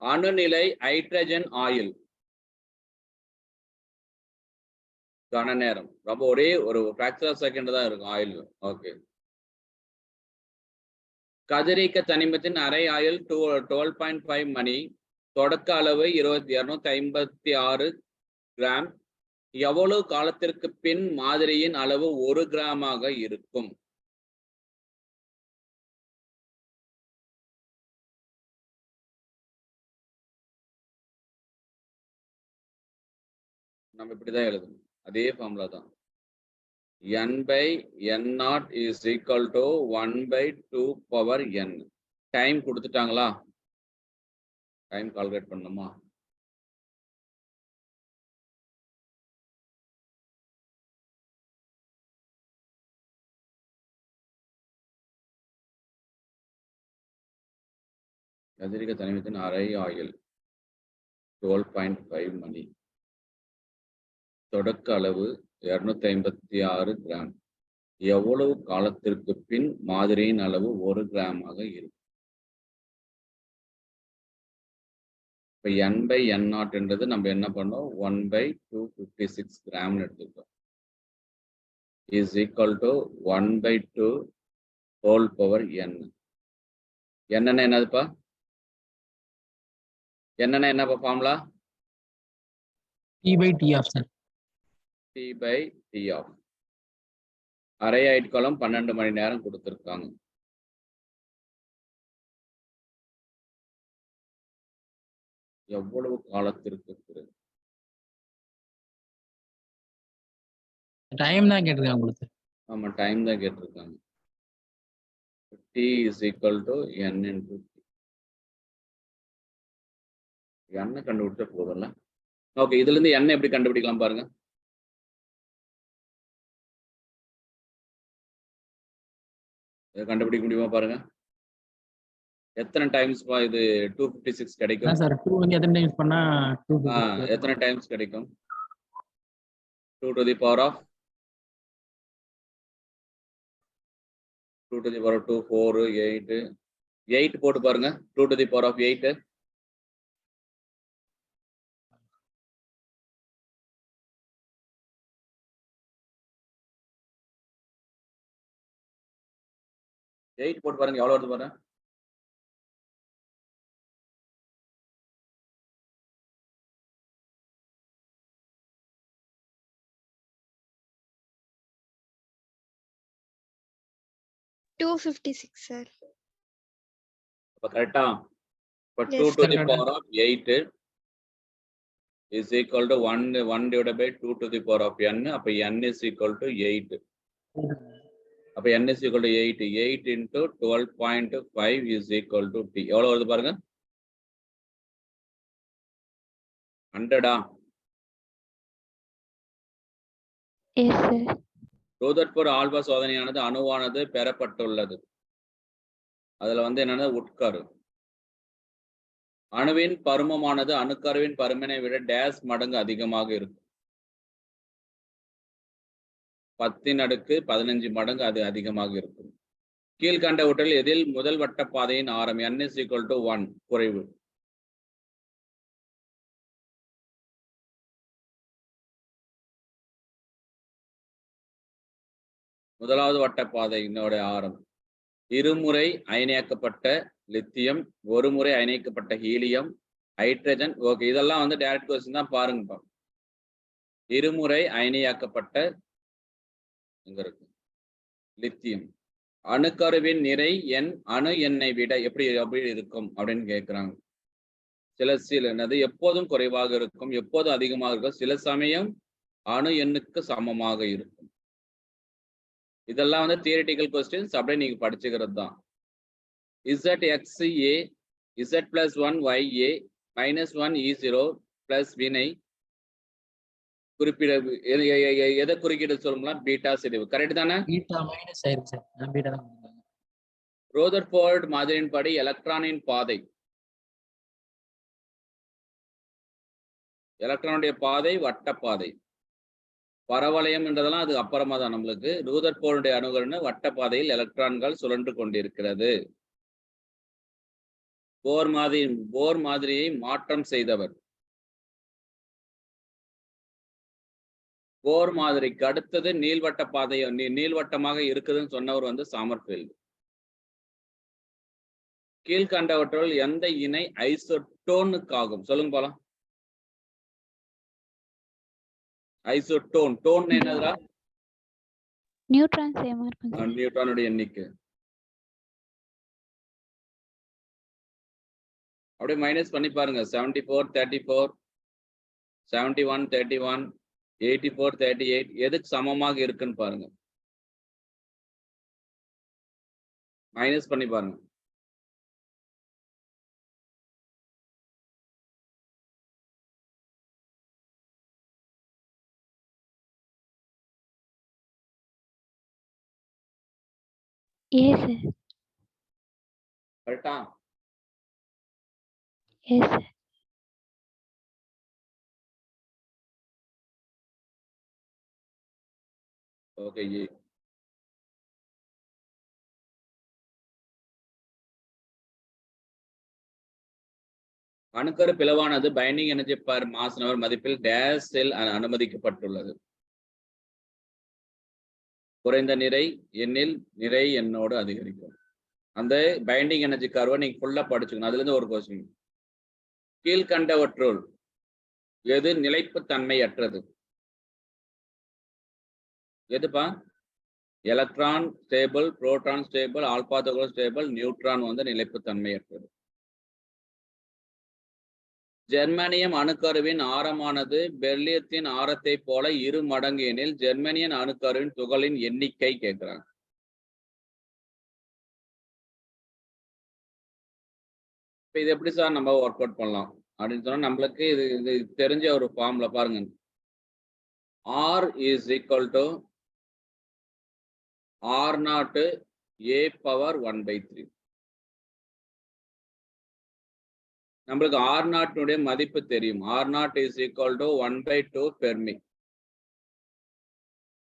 அணுநிலை ஹைட்ரஜன் ஆயில் கன நேரம் ரொம்ப ஒரே ஒரு ஃபிராக்சர் ஆஃப் செகண்ட் தான் இருக்கும் ஆயில். ஓகே. கதிரியக்க தனிமத்தின் அரை ஆயில் 12.5 மணி. தொடக்க அளவு 256 கிராம். எவ்வளவு காலத்திற்கு பின் மாதிரியின் அளவு 1 கிராமாக இருக்கும்? நம்ம இப்படிதான் எழுதணும். அதே ஃபார்முலா தான். N/N0 is equal to 1/2 power n. Time கொடுத்துட்டாங்களா? டைம் கால்குலேட் பண்ணணுமா? கதிரியக்க தனிமத்தின் அரை ஆயில் 12.5 மணி. தொடக்க அளவு 256 கிராம். எவ்வளவு காலத்திற்கு பின் மாதிரியின் அளவு 1 கிராமாக இருக்கும்? இப்ப N/N0 என்றது நம்ம என்ன பண்ணோம்? 1/256 கிராம் எடுத்துக்கிட்டோம். is equal to 1/2 whole power n. என்னன்னா என்னதுப்பா? என்னன்னா என்னப்பா formula? T/T of sir. T/T of. அரை ஆயுட்காலம் 12 மணி நேரம் கொடுத்திருக்காங்க. எவ்வளவு காலத்திற்கு பிறகு? டைம் தான் கேட்டிருக்காங்க உங்களுக்கு. ஆமா, டைம் தான் கேட்டிருக்காங்க. T is equal to n into T. n கண்டுபிடிச்சா போதும்ல. ஓகே, இதுல இருந்து n எப்படி கண்டுபிடிக்கலாம் பாருங்க. கண்டுபிடிக்க முடியுமா பாருங்க. எத்தனை டைம்ஸ் இது 256 கிடைக்கும்? சார் 2 வந்து எத்தனை டைம்ஸ் பண்ணா 256? எத்தனை டைம்ஸ் கிடைக்கும்? 2 to the power of 2 to the power of 2 4 8 8 போட்டு பாருங்க 2 to the power of 8 8 போட்டு பாருங்க எவ்வளவு வருது பாருங்க 256 sir. அப்ப கரெக்ட்டா இப்ப Yes, 2 to the correct. power of 8 is equal to 1 divided by 2 to the power of n அப்ப n is equal to 8 அப்ப n is equal to 8 8 into 12.5 is equal to t எவ்வளவு வருது பாருங்க 100 Yes, sir. ரோதர்ஃபோர்ட் ஆல்பா சோதனையானது அணுவானது பெறப்பட்டுள்ளது அதுல வந்து என்னன்னா உட்கரு அணுவின் பருமமானது அணுக்கருவின் பருமனை விட டேஸ் மடங்கு அதிகமாக இருக்கும் 10⁻15 மடங்கு அது அதிகமாக இருக்கும் கீழ்கண்டவற்றில் எதில் முதல் வட்ட பாதையின் ஆரம் n is equal to 1 குறைவு முதலாவது வட்ட பாதையினோட ஆரம் இருமுறை அயனியாக்கப்பட்ட லித்தியம் ஒரு முறை அயனியாக்கப்பட்ட ஹீலியம் ஹைட்ரஜன் ஓகே இதெல்லாம் வந்து டைரக்ட் கொஸ்டின் தான் பாருங்கப்பா இருமுறை அயனியாக்கப்பட்ட இங்க இருக்கு லித்தியம் அணுக்கருவின் நிறை எண் அணு எண்ணை விட எப்படி இருக்கும் அப்படின்னு கேட்கிறாங்க சில அது எப்போதும் குறைவாக இருக்கும் எப்போதும் அதிகமாக இருக்கும் சில சமயம் அணு எண்ணுக்கு சமமாக இருக்கும் இதெல்லாம் வந்து தியரிட்டிக்கல் கொஸ்டின்ஸ் அப்படியே நீங்க படிச்சுக்கிறது தான் ZXA Z plus 1 YA minus 1 E0 plus வினை குறிப்பிட எதை குறிக்கிட்டு சொல்லலாம் பீட்டா சிதைவு கரெக்ட் தானே பீட்டா மைனஸ் ஆயிருக்கு சார் நான் பீட்டா தான் கொடுத்தாங்க ரோதர்ஃபோர்ட் மாதிரியின்படி எலக்ட்ரானின் பாதை எலக்ட்ரானுடைய பாதை வட்ட பாதை பரவளையம் என்றதெல்லாம் அது அப்புறமா தான் நம்மளுக்கு ரூதர்ஃபோர்டுடைய அணுகள்னு வட்ட பாதையில் எலக்ட்ரான்கள் சுழன்று கொண்டிருக்கிறது போர் மாதிரியை மாற்றம் செய்தவர் போர் மாதிரிக்கு அடுத்தது நீள்வட்ட பாதை நீள்வட்டமாக இருக்குதுன்னு சொன்னவர் வந்து சாமர்ஃபீல்டு கீழ்கண்டவற்றுள் எந்த இணை ஐசோட்டோனுக்காகும் சொல்லுங்க போலாம் ஐசோட்டோன் டோன் என்னதுடா நியூட்ரான் சேமா இருக்கும் சார். நியூட்ரானுடைய எண்ணிக்கை அப்படியே மைனஸ் பண்ணி பாருங்க 74 34 71 31 84 38 எதுக்கு சமமாக இருக்குன்னு பாருங்க மைனஸ் பண்ணி பாருங்க Yes, sir. கரெக்டா Yes, sir. ஓகே அணுக்கரு பிளவானது பைண்டிங் எனர்ஜி பர் மாஸ் நவர் மதிப்பில் டேஸ் செல் அனுமதிக்கப்பட்டுள்ளது குறைந்த நிறை எண்ணில் நிறை எண்ணோடு அதிகரிக்கும் அந்த பைண்டிங் எனர்ஜி கர்வை நீங்க ஃபுல்லா படிச்சுக்கணும் அதுல இருந்து ஒரு கொஸ்டின் கீழ்கண்டவற்றுள் எது நிலைப்புத்தன்மையற்றது எதுப்பா electron stable proton stable alpha துகள் ஸ்டேபிள் நியூட்ரான் வந்து நிலைப்புத்தன்மையற்றது ஜெர்மானியம் அணுக்கருவின் ஆரமானது பெர்லியத்தின் ஆரத்தை போல 2 மடங்கு எனில் ஜெர்மானியன் அணுக்கருவின் துகளின் எண்ணிக்கை கேட்கிறாங்க இப்ப இது எப்படி சார் நம்ம ஒர்க் அவுட் பண்ணலாம் அப்படின்னு சொன்னா நம்மளுக்கு இது தெரிஞ்ச ஒரு ஃபார்ம்ல பாருங்க R is equal to R0 A power 1/3 நம்மளுக்கு R0 மதிப்பு தெரியும் R0 is equal to 1/2 Fermi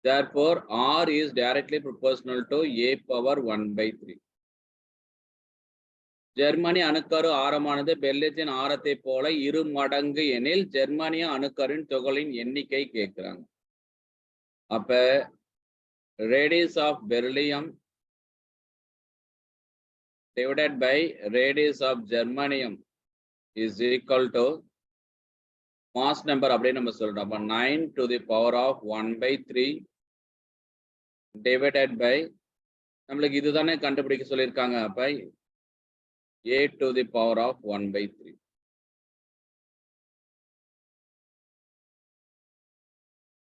Therefore, R is directly proportional to A power 1/3. Germany அணுக்கரு ஆரமானது பெல்லியத்தின் ஆரத்தை போல 2 மடங்கு எனில் ஜெர்மானிய அணுக்கரின் துகளின் எண்ணிக்கை கேட்கிறாங்க. அப்ப radius of beryllium divided by radius of germanium is equal to mass number அப்படியே நம்ம சொல்றோம். அப்ப 9 to the power of 1/3 divided by நம்மளுக்கு இதுதானே கண்டுபிடிக்க சொல்லியிருக்காங்க. அப்ப a to the power of 1/3.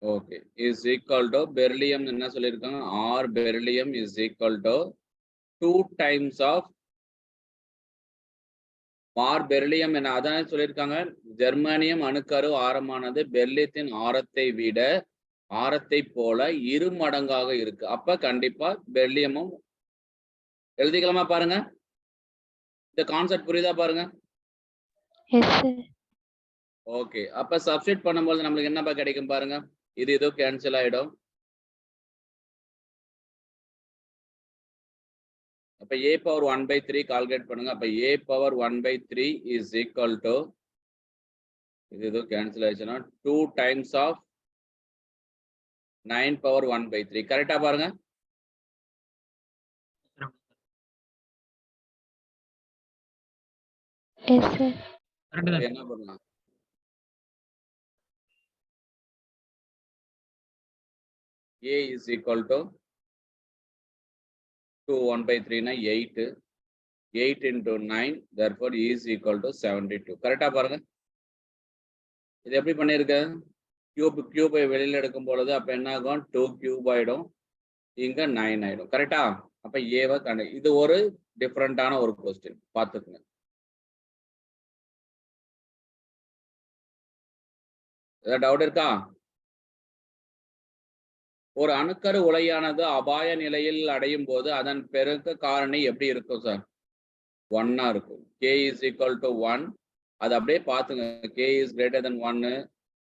Okay, is equal to beryllium என்ன சொல்லியிருக்காங்க, R beryllium is equal to 2 times of R beryllium என்ன அதான் சொல்லியிருக்காங்க. ஜெர்மானியம் அணுக்கரு ஆரமானது பெர்லியத்தின் ஆரத்தை விட ஆரத்தை போல 2 மடங்காக இருக்கு. அப்ப கண்டிப்பா பெர்லியமும் எழுதிக்கலாமா பாருங்க. இந்த கான்செப்ட் புரியுதா பாருங்க. Yes, sir. ஓகே, அப்ப சப்ஸ்டிட் பண்ணும்போது நம்மளுக்கு என்னப்பா கிடைக்கும் பாருங்க. இது கேன்சல் ஆயிடும். அப்ப a power 1/3 கால்குலேட் பண்ணுங்க. அப்ப a power 1/3 is equal to இது கேன்சல் ஆயிடுச்சுன்னா 2 times of 9 power 1/3. கரெக்டா பாருங்க. Yes, sir. என்ன பண்ணலாம், a is equal to 2 1/3 னா 8 into 9, therefore e is equal to 72. கரெக்டா பாருங்க. இது எப்படி பண்ணிருக்க, கியூபை வெளியில எடுக்கும் பொழுது அப்ப என்ன ஆகும், 2 கியூப் ஆயிடும், இங்க 9 ஆயிடும். கரெக்டா? அப்ப ஏவை கண்டு இது ஒரு டிஃபரெண்டான ஒரு கொஸ்டின் பார்த்துக்குங்க. ஏதாவது டவுட் இருக்கா? ஒரு அணுக்கரு உலையானது அபாய நிலையில் அடையும் போது அதன் பெருக்க காரணி எப்படி இருக்கும் சார்? 1 இருக்கும். k is equal to 1. அது அப்படியே பார்த்துங்க. k is greater than 1,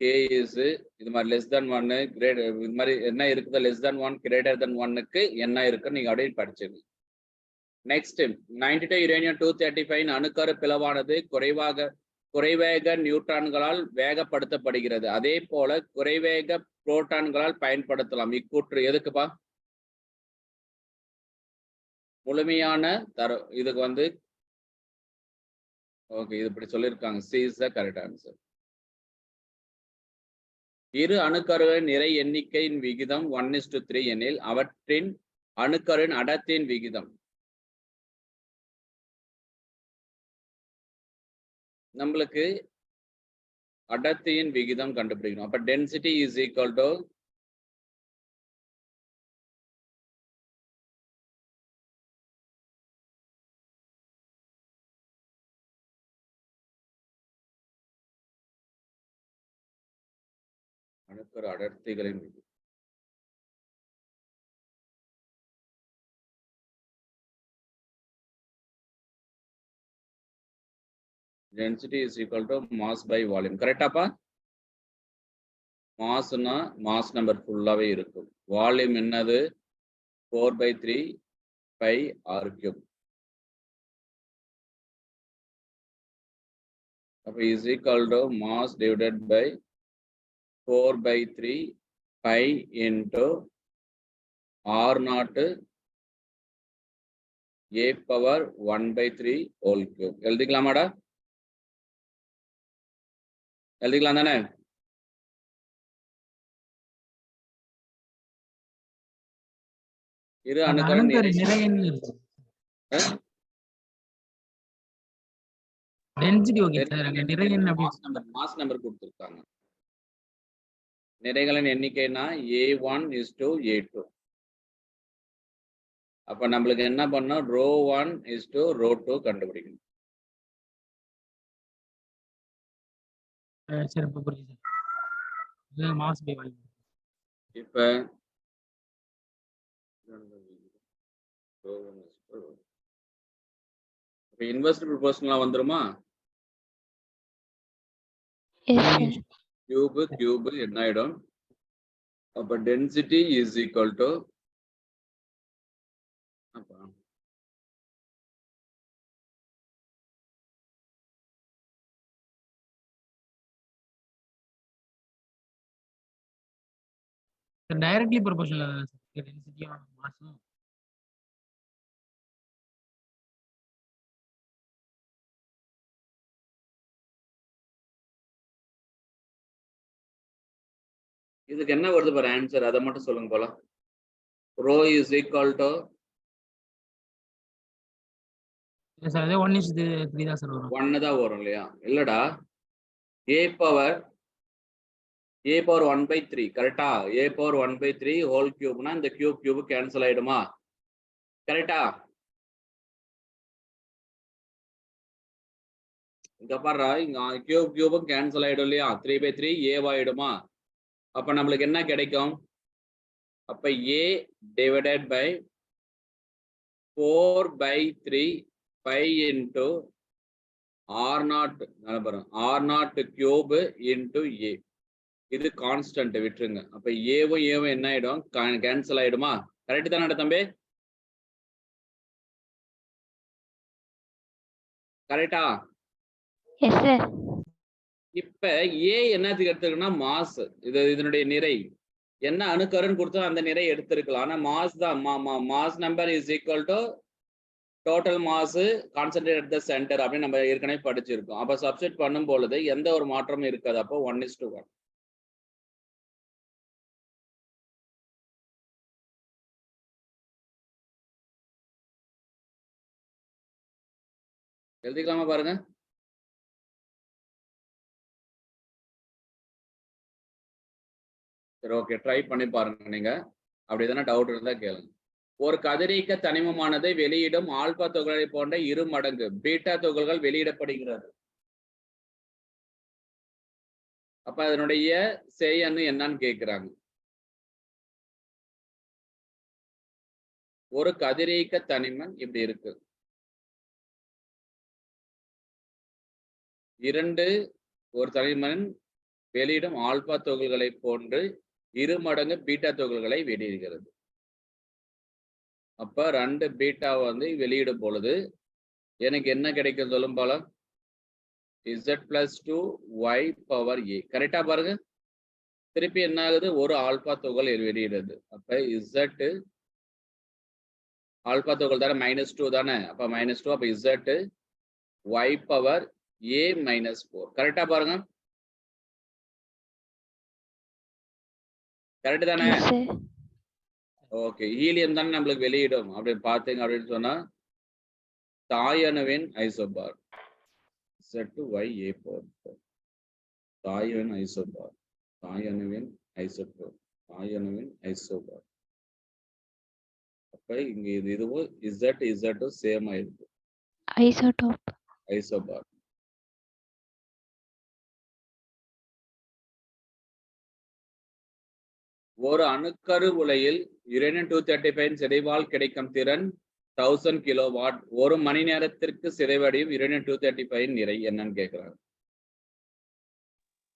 k is இது மாதிரி less than 1, இது மாதிரி என்ன இருக்குது, less than 1 greater than 1க்கு என்ன இருக்கு நீங்க அப்படியே படிச்சுங்க. நெக்ஸ்ட் 92 யுரேனியம் 235 அணுக்கரு பிளவானது குறைவேக நியூட்ரான்களால் வேகப்படுத்தப்படுகிறது. அதே போல குறைவேக புரோட்டான்களால் பயன்படுத்தலாம். இக்கூற்று எதுக்குப்பா? முழுமையான இதுக்கு ஓகே, இது இப்படி சொல்லியிருக்காங்க. C is the correct answer. இரு அணுக்கருவின் நிறை எண்ணிக்கையின் விகிதம் 1:3 எனில் அவற்றின் அணுக்கருவின் அடர்த்தியின் விகிதம் நம்மளுக்கு அடர்த்தியின் விகிதம் கண்டுபிடிக்கணும். அப்ப டென்சிட்டி இஸ் ஈக்குவல் டு அணுக்கரு அடர்த்திகளின் விகிதம். Density is equal to mass by volume. கரெக்டாப்பா? மாஸ்னா மாஸ் நம்பர் ஃபுல்லாவே இருக்கும். வால்யூம் என்னது? 4/3 pi r³. அப்ப is equal to mass divided by 4/3 pi into r0 a power 1/3 whole cube. எழுதிக்கலாமாடா? எழுதிக்கலாம் தானே? இரு அணுக்களின் மாஸ் நம்பர் கொடுத்திருக்காங்க. நிறைகளின் எண்ணிக்கைனா A1:A2. அப்ப நம்மளுக்கு என்ன பண்ணோம், ρ1:ρ2 கண்டுபிடிக்கணும். இப்ப இன்வெர்ஸ் ப்ரொபோர்ஷனலா வந்துருமா? Yes, sir. கியூப் என்ன ஆயிடும், அப்ப density is equal to directly proportional sir டென்சிட்டியும் மாஸும். இதுக்கு என்ன வருது பாரு ஆன்சர், அதை மட்டும் சொல்லுங்க போல. Rho is equal to sir அதே 1:3 தான் சார் வரும். 1 தான் வரும் இல்லையா? இல்லடா, a பவர் 1/3 கரெக்டா? a பவர் 1/3 ஹோல் கியூப்னா இந்த கியூப் கேன்சல் ஆயிடுமா? கரெக்டா? இங்க பாரு, இங்க கியூபும் கேன்சல் ஆயிடும் இல்லையா? 3/3 a ஆயிடுமா? அப்ப நம்மளுக்கு என்ன கிடைக்கும்? அப்ப a divided by 4/3 pi into r0 cube into a. இது கான்ஸ்டன்ட் விட்டுருங்க. அப்ப ஏவும் என்ன ஆயிடும்? கேன்சல் ஆயிடுமா? கரெக்ட் தானே தம்பி? கரெக்டா? Yes sir. இப்ப ஏ என்னத்துக்கு எடுத்துக்கணும்னா மாஸ். இதனுடைய நிறை என்ன அணுக்கருன்னு கொடுத்தா அந்த நிறை எடுத்திருக்கலாம். ஆனா மாஸ் தான். Mass number is equal to total mass concentrate at the centre அப்படின்னு நம்ம ஏற்கனவே படிச்சிருக்கோம். அப்ப சப்ஸ்டிட் பண்ணும் பொழுது எந்த ஒரு மாற்றமும் இருக்காது. அப்போ 1:1. எழுதிக்கலாமா பாருங்க. சரி, ஓகே, ட்ரை பண்ணி பாருங்க நீங்க. அப்படி எதனா டவுட் இருந்தா கேளுங்க. ஒரு கதிரியக்க தனிமமானது வெளியிடும் ஆல்பா துகளை போன்ற 2 மடங்கு பீட்டா துகள்கள் வெளியிடப்படுகிறது. அப்ப அதனுடைய செயன்னு என்னன்னு கேக்குறாங்க. ஒரு கதிரியக்க தனிமம் இப்படி இருக்கு. 2 ஒரு தனிமன் வெளியிடும் ஆல்பா துகள்களை போன்று 2 மடங்கு பீட்டா துகள்களை வெளியிடுகிறது. அப்ப 2 பீட்டா வெளியிடும் பொழுது எனக்கு என்ன கிடைக்கும் சொல்லும் போல? z+2 y power a. கரெக்டா பாருங்க. திருப்பி என்ன ஆகுது? ஒரு ஆல்பா துகள் வெளியிடுது. அப்ப z ஆல்பா துகள் தானே, -2 தானே. அப்ப -2. அப்ப z y பவர் a -4. கரெக்டா பாருங்க. கரெக்ட் தானே? Yes sir. ஓகே, ஹீலியம் தானே நம்மளுக்கு வெளியிடும் அப்படின்னு பார்த்தீங்க அப்படின்னு சொன்னா தாயணுவின் ஐசோபார் z/y a பவர் 4. தாயணு ஐசோபார், தாயணுவின் ஐசோபார். அப்ப இங்க இதுவும் z சேம் ஆயிருக்கு. ஐசோபார். ஒரு அணுக்கரு உலையில் uranium-235 சிதைவால் கிடைக்கும் திறன் 1000 கிலோவாட். ஒரு மணி நேரத்திற்கு சிதைவடையும் uranium-235 நிறை என்னன்னு கேக்குறாங்க.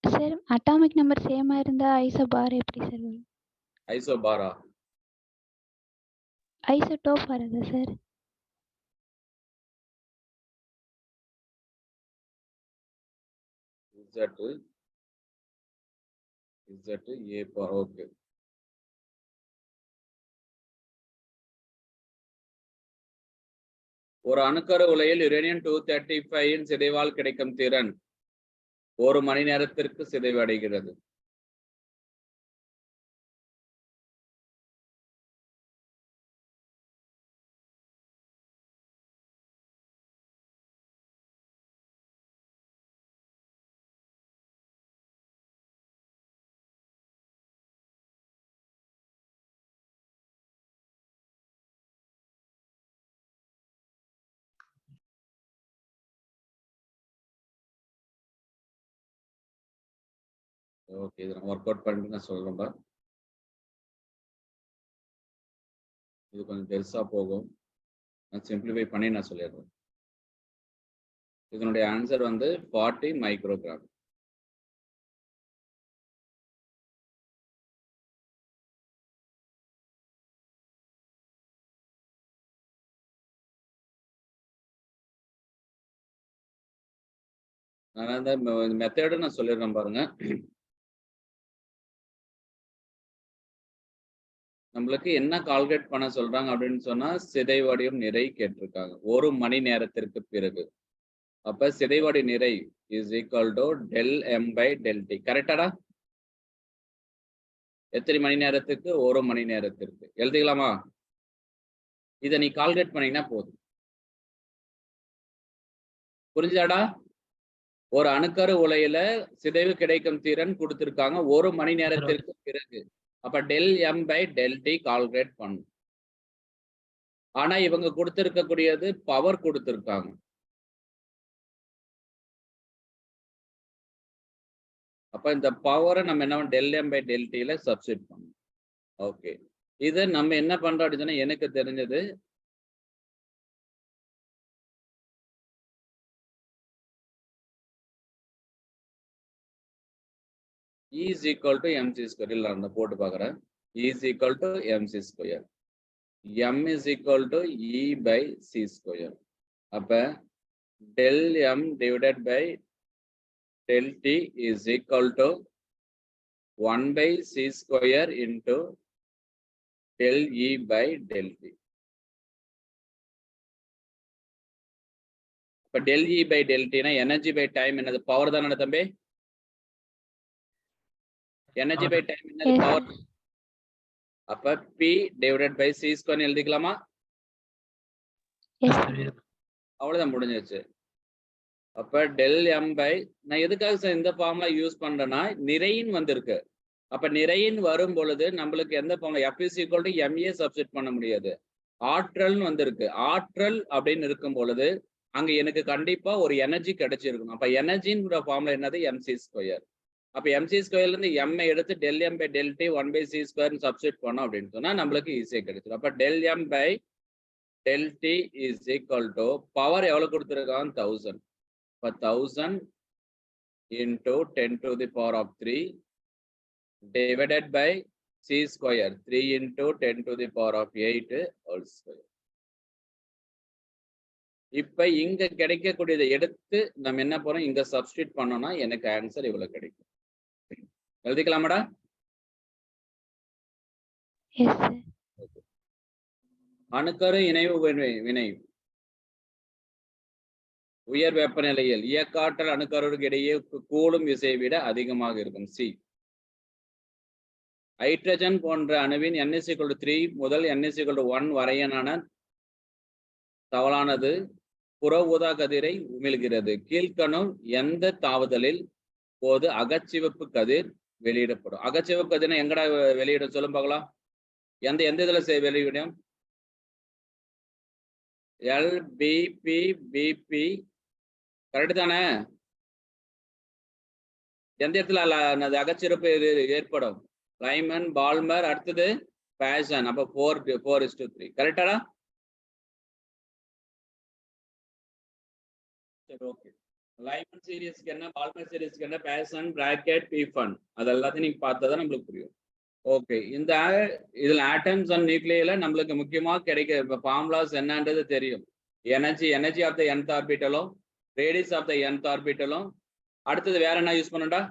சார் அட்டாமிக் நம்பர் சேமா இருந்தா ஐசோபார் எப்படி சார் வரும்? ஐசோபாரா? ஐசோடோப் வரதா sir? z a power. Okay, ஒரு அணுக்கரு உலையில் uranium-235 சிதைவால் கிடைக்கும் திறன் ஒரு மணி நேரத்திற்கு சிதைவடைகிறது. ஓகே, இதை நான் ஒர்க் அவுட் பண்ணிட்டு நான் சொல்றேன். இது கொஞ்சம் பெருசா போகும். நான் சிம்பிளிஃபை பண்ணி நான் சொல்லிடுறேன். இதனுடைய ஆன்சர் 40 மைக்ரோகிராம். நான் அந்த மெத்தடு நான் சொல்லிடுறேன் பாருங்க. நம்மளுக்கு என்ன கால்குலேட் பண்ண சொல்றாங்க அப்படின்னு சொன்னா சிதைவடையும் நிறை கேட்டிருக்காங்க 1 மணி நேரத்திற்கு பிறகு. அப்ப சிதைவடை நிறை is equal to del m by del t. கரெக்டாடா? எத்தனை மணி நேரத்துக்கு? 1 மணி நேரத்திற்கு. எழுதிக்கலாமா? இதை நீ கால்குலேட் பண்ணீங்கன்னா போதும். புரிஞ்சுதாடா? ஒரு அணுக்கரு உலையில சிதைவு கிடைக்கும் திறன் கொடுத்திருக்காங்க 1 மணி நேரத்திற்கு பிறகு. அப்ப del m by del t calculate பண்ணும். ஆனா இவங்க கொடுத்திருக்கக்கூடியது பவர் கொடுத்திருக்காங்க. அப்ப இந்த பவரை நம்ம என்ன del m by del t ல சப்ஸ்டிட் பண்ணணும். ஓகே, இதை நம்ம என்ன பண்றோம் அப்படின்னு சொன்னா எனக்கு தெரிஞ்சது E is equal to mc square. இல்ல நான் போட்டு பார்க்குறேன். E is equal to mc square. M is equal to E by c square. அப்ப del m divided by del t is equal to 1 by c square into del E by del t. அப்ப del E by del t னா energy by time என்னது? Power தானே தம்பி? Energy by time என்னது? Power. அப்ப P divided by c square எழுதிக்கலாமா? அவ்வளவுதான், முடிஞ்சிருச்சு. அப்ப del m by, நான் எதுக்காக இந்த ஃபார்முலா யூஸ் பண்றேன்னா நிறையின் வந்திருக்கு. அப்ப நிறையின் வரும் பொழுது நம்மளுக்கு எந்த formula F is equal to ma substitute பண்ண முடியாது. ஆற்றல்னு வந்திருக்கு. ஆற்றல் அப்படின்னு இருக்கும் பொழுது அங்க எனக்கு கண்டிப்பா ஒரு எனர்ஜி கிடைச்சிருக்கணும். அப்ப எனர்ஜின்ற ஃபார்முலா என்னது? mc square. அப்ப mc ஸ்கொயர்ல இருந்து m எடுத்து del m by del t 1 by c square substitute பண்ணோம் அப்படின்னு சொன்னா நம்மளுக்கு ஈஸியா கிடைச்சிடும். அப்ப del m by del t is equal to power எவ்வளவு கொடுத்துருக்காங்க? 1000. இப்ப 1000 into 10 to the power of 3 divided by c square 3 into 10 to the power of 8 whole square. இப்ப இங்க கிடைக்கக்கூடியதை எடுத்து நம்ம என்ன போறோம்? இங்க சப்ஸ்டிட் பண்ணோம்னா எனக்கு ஆன்சர் இவ்வளவு கிடைக்கும். எழுதிக்கலாமாடா? அணுக்கரு இணைவு வினை உயர் வெப்பநிலையில் இயக்காற்றல் அணுக்கருக்கு இடையே கூடும் விசையை விட அதிகமாக இருக்கும். சி. ஹைட்ரஜன் போன்ற அணுவின் n=3 முதல் n=1 வரையிலான தவளானது புற ஊதா கதிரை உமிழ்கிறது. கீழ்கணு எந்த தாவுதலில் போது அகச்சிவப்பு கதிர் வெளியிடப்படும்? அகச்சிவப்பு கதிர் எங்கடா வெளியிடும் சொல்லும் பார்க்கலாம். எந்த இதுல வெளியிடும்? LBP கரெக்ட் தானே? எந்த இடத்துல அகச்சிறப்பு ஏற்படும்? லைமன், பால்மர், அடுத்தது பேஷன். அப்ப 4:3 கரெக்டாடா? சரி, ஓகே. லைமன் சீரிஸ்க்கு என்ன, பால்மர் சீரிஸ்க்கு என்ன, பேஷன், பிராக்கெட், பீஃபன், அது எல்லாத்தையும் நீங்க பார்த்தா நம்மளுக்கு புரியும். ஓகே, இந்த இதுல ஆட்டம்ஸ் அண்ட் நியூக்ளியர்ல நம்மளுக்கு முக்கியமா கிடைக்க ஃபார்முலாஸ் என்னன்றது தெரியும். எனர்ஜி ஆஃப் த nth ஆர்பிட்டலும் ரேடியஸ் ஆஃப் த nth ஆர்பிட்டலும். அடுத்தது வேற என்ன யூஸ் பண்ணடா?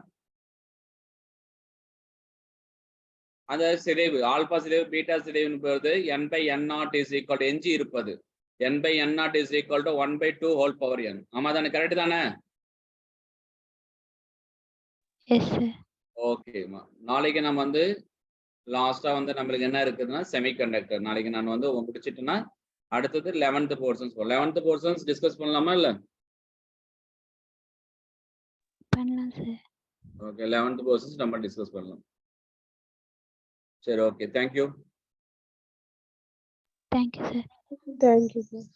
அந்த சிதைவு ஆல்பா சிதைவு பீட்டா சிதைவுன்னு போறது n/n0 is equal to எஞ்சி இருப்பது n/n0 is equal to 1/2 whole power n. ஆமா தானே? கரெக்ட் தானே? ஓகேமா. நாளைக்கு நம்ம லாஸ்டா நம்மளுக்கு என்ன இருக்குதுன்னா செமிகண்டக்டர். நாளைக்கு நான் முடிச்சிட்டேன்னா அடுத்தது 11th portions. 11th portions discuss பண்ணலாமா இல்ல? பண்ணலாம் சார். ஓகே, 11th போர்ஷன்ஸ் நம்ம டிஸ்கஸ் பண்ணலாம். சரி, okay, thank you. Thank you sir. Thank you sir.